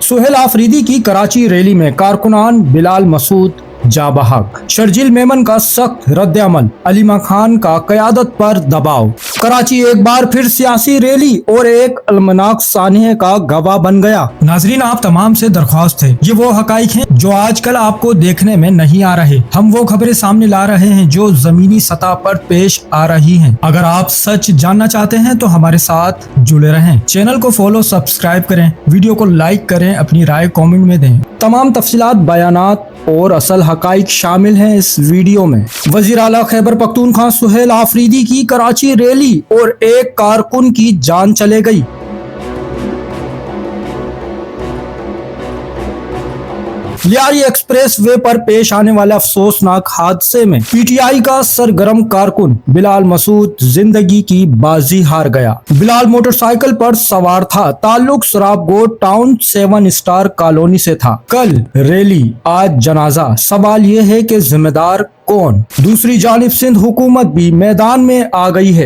सुहेल आफरीदी की कराची रैली में कारकुनान बिलाल मसूद जा बहक। शर्जील मेमन का सख्त रद्द-ए-अमल। अलीमा खान का क़यादत पर दबाव। कराची एक बार फिर सियासी रैली और एक अलमनाक सानहे का गवाह बन गया। नाजरीन, आप तमाम से दरख्वास्त है, ये वो हकाइक हैं जो आजकल आपको देखने में नहीं आ रहे। हम वो खबरें सामने ला रहे हैं जो जमीनी सतह पर पेश आ रही हैं। अगर आप सच जानना चाहते हैं तो हमारे साथ जुड़े रहें। चैनल को फॉलो सब्सक्राइब करें, वीडियो को लाइक करें, अपनी राय कमेंट में दें। तमाम तफसीलात, बयानात और असल हकाइक शामिल हैं इस वीडियो में। वजीर आला खैबर पख्तूनख्वा सुहेल आफरीदी की कराची रैली और एक कारकुन की जान चले गई। लियारी एक्सप्रेस वे पर पेश आने वाले अफसोसनाक हादसे में पीटीआई का सरगर्म कारकुन बिलाल मसूद जिंदगी की बाजी हार गया। बिलाल मोटरसाइकिल पर सवार था। ताल्लुक सराबगोड़ टाउन 7 स्टार कॉलोनी से था। कल रैली, आज जनाजा। सवाल ये है कि जिम्मेदार कौन? दूसरी जानिब सिंध हुकूमत भी मैदान में आ गई है।